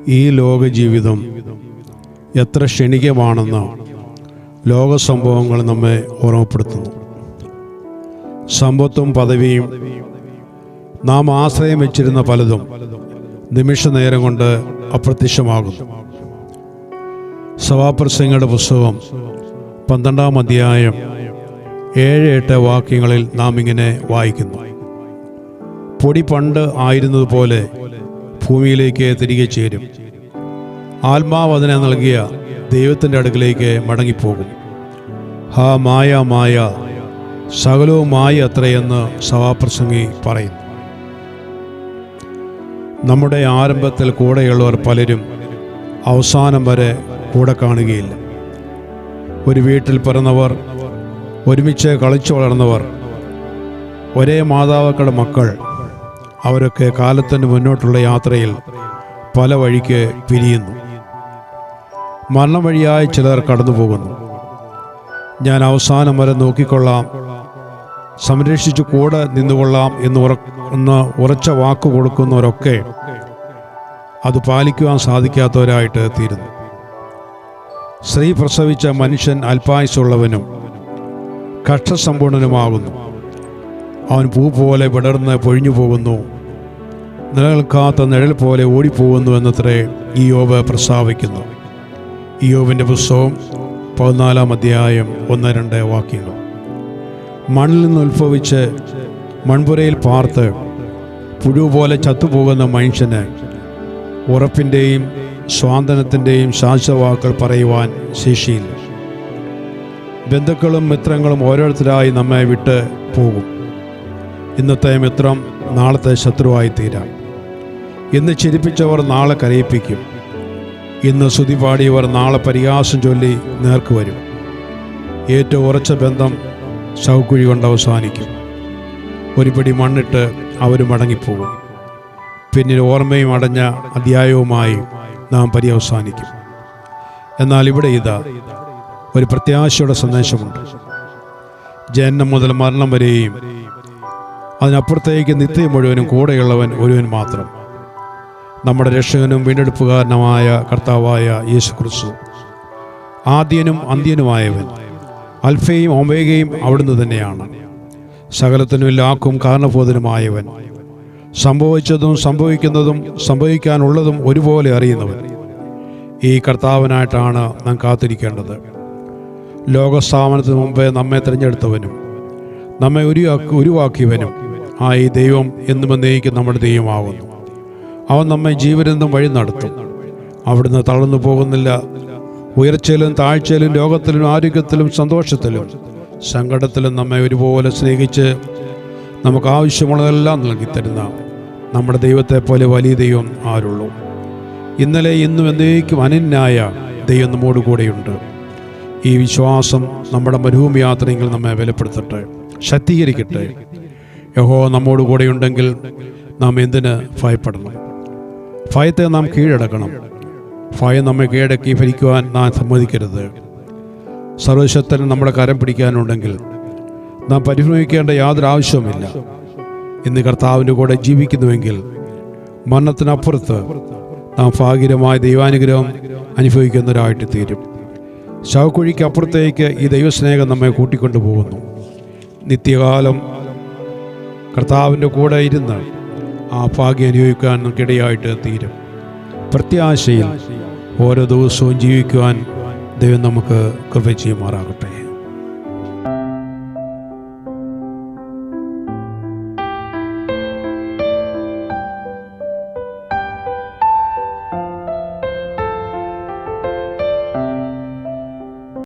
ഈ ലോക ജീവിതം എത്ര ക്ഷണികമാണെന്ന് ലോകസംഭവങ്ങൾ നമ്മെ ഓർമ്മപ്പെടുത്തുന്നു. സമ്പത്തും പദവിയും നാം ആശ്രയം വെച്ചിരുന്ന പലതും നിമിഷ നേരം കൊണ്ട് അപ്രത്യക്ഷമാകുന്നു. സഭാപ്രസംഗങ്ങളുടെ പുസ്തകം 12-ാം അധ്യായം 7-8 വാക്യങ്ങളിൽ നാം ഇങ്ങനെ വായിക്കുന്നു: പൊടി പണ്ട് ആയിരുന്നതുപോലെ ഭൂമിയിലേക്ക് തിരികെ ചേരും. ആത്മാവ് അതിനെ നൽകിയ ദൈവത്തിൻ്റെ അടുക്കിലേക്ക് മടങ്ങിപ്പോകും. ഹാ മായ മായ, സകലവും മായ അത്രയെന്ന് സഭാപ്രസംഗി പറയുന്നു. നമ്മുടെ ആരംഭത്തിൽ കൂടെയുള്ളവർ പലരും അവസാനം വരെ കൂടെ കാണുകയില്ല. ഒരു വീട്ടിൽ പിറന്നവർ, ഒരുമിച്ച് കളിച്ചു വളർന്നവർ, ഒരേ മാതാക്കളുടെ മക്കൾ, അവരൊക്കെ കാലത്തിന് മുന്നോട്ടുള്ള യാത്രയിൽ പല വഴിക്ക് പിരിയുന്നു. മരണം വഴിയായി ചിലർ കടന്നു പോകുന്നു. ഞാൻ അവസാനം വരെ നോക്കിക്കൊള്ളാം, സംരക്ഷിച്ചു കൂടെ നിന്നുകൊള്ളാം എന്ന് ഉറച്ച വാക്ക് കൊടുക്കുന്നവരൊക്കെ അത് പാലിക്കുവാൻ സാധിക്കാത്തവരായിട്ട് തീരുന്നു. സ്ത്രീ പ്രസവിച്ച മനുഷ്യൻ അല്പായുസ്സുള്ളവനും കഷ്ടസമ്പൂർണനുമാകുന്നു. അവൻ പൂ പോലെ വിടർന്ന് പൊഴിഞ്ഞു പോകുന്നു, നിലനിൽക്കാത്ത നിഴൽ പോലെ ഓടിപ്പോകുന്നു എന്നത്രേ ഇയ്യോബ് പ്രസ്താവിക്കുന്നു. ഇയ്യോബിൻ്റെ പുസ്തകം 14-ാം അധ്യായം 1-2 വാക്യങ്ങൾ. മണ്ണിൽ നിന്ന് ഉത്ഭവിച്ച് മൺപുരയിൽ പാർത്ത് പുഴു പോലെ ചത്തുപോകുന്ന മനുഷ്യന് ഉറപ്പിൻ്റെയും സ്വാന്തനത്തിൻ്റെയും ശാശ്വതവാക്കുകൾ പറയുവാൻ ശേഷിയില്ല. ബന്ധുക്കളും മിത്രങ്ങളും ഓരോരുത്തരായി നമ്മെ വിട്ട് പോകും. ഇന്നത്തെ മിത്രം നാളത്തെ ശത്രുവായി തീരാം. ഇന്ന് ചിരിപ്പിച്ചവർ നാളെ കരയിപ്പിക്കും. ഇന്ന് സ്തുതി പാടിയവർ നാളെ പരിഹാസം ചൊല്ലി നേർക്ക് വരും. ഏറ്റവും ഉറച്ച ബന്ധം ശവക്കുഴി കൊണ്ട് അവസാനിക്കും. ഒരു പിടി മണ്ണിട്ട് അവർ മടങ്ങിപ്പോകും. പിന്നീട് ഓർമ്മയും അടഞ്ഞ അധ്യായവുമായി നാം പര്യവസാനിക്കും. എന്നാൽ ഇവിടെ ഇതാ ഒരു പ്രത്യാശയുടെ സന്ദേശമുണ്ട്. ജനനം മുതൽ മരണം വരെയും അതിനപ്പുറത്തേക്ക് നിത്യം മുഴുവനും കൂടെയുള്ളവൻ ഒരുവൻ മാത്രം, നമ്മുടെ രക്ഷകനും വീണ്ടെടുപ്പുകാരനുമായ കർത്താവായ യേശുക്രിസ്തു. ആദ്യനും അന്ത്യനുമായവൻ, അൽഫയും ഒമേഗയും അവിടുന്ന് തന്നെയാണ്. സകലത്തിനും എല്ലാവർക്കും കാരണബോധനുമായവൻ, സംഭവിച്ചതും സംഭവിക്കുന്നതും സംഭവിക്കാനുള്ളതും ഒരുപോലെ അറിയുന്നവൻ. ഈ കർത്താവിനായിട്ടാണ് നാം കാത്തിരിക്കേണ്ടത്. ലോകസ്ഥാപനത്തിന് മുമ്പേ നമ്മെ തിരഞ്ഞെടുത്തവനും നമ്മെ ഉരുവാക്കിയവനും ഈ ദൈവം എന്നും എന്നേക്കും നമ്മുടെ ദൈവമാകുന്നു. അവൻ നമ്മെ ജീവനെന്നും വഴി നടത്തും. അവിടുന്ന് തളർന്നു പോകുന്നില്ല. ഉയർച്ചയിലും താഴ്ചയിലും രോഗത്തിലും ആരോഗ്യത്തിലും സന്തോഷത്തിലും സങ്കടത്തിലും നമ്മെ ഒരുപോലെ സ്നേഹിച്ച് നമുക്ക് ആവശ്യമുള്ളതെല്ലാം നൽകിത്തരുന്ന നമ്മുടെ ദൈവത്തെ പോലെ വലിയ ദൈവം ആരുള്ളൂ? ഇന്നലെ ഇന്നും എന്നേക്കും അനന്യനായ ദൈവം നമ്മോട് കൂടെയുണ്ട്. ഈ വിശ്വാസം നമ്മുടെ മരുഭൂമി യാത്രയെങ്കിൽ നമ്മെ ബലപ്പെടുത്തട്ടെ, ശക്തീകരിക്കട്ടെ. യഹോവ നമ്മോട് കൂടെയുണ്ടെങ്കിൽ നാം എന്തിന് ഭയപ്പെടണം? ഭയത്തെ നാം കീഴടക്കണം. ഭയം നമ്മെ കീഴടക്കി ഭരിക്കുവാൻ നാം സമ്മതിക്കരുത്. സർവശക്തന് നമ്മുടെ കരം പിടിക്കാനുണ്ടെങ്കിൽ നാം പരിഭ്രമിക്കേണ്ട യാതൊരു ആവശ്യവുമില്ല. ഇന്ന് കർത്താവിൻ്റെ കൂടെ ജീവിക്കുന്നുവെങ്കിൽ മരണത്തിനപ്പുറത്ത് നാം ഭാഗ്യകരമായ ദൈവാനുഗ്രഹം അനുഭവിക്കുന്നവരായിട്ട് തീരും. ശവക്കുഴിക്ക് അപ്പുറത്തേക്ക് ഈ ദൈവസ്നേഹം നമ്മെ കൂട്ടിക്കൊണ്ടു പോകുന്നു. നിത്യകാലം കർത്താവിൻ്റെ കൂടെ ഇരുന്ന് ആ ഭാഗ്യം അനുഭവിക്കാൻ നമുക്കിടയായിട്ട് തീരും. പ്രത്യാശയിൽ ഓരോ ദിവസവും ജീവിക്കുവാൻ ദൈവം നമുക്ക് കൃപ ചെയ്യുമാറാകട്ടെ.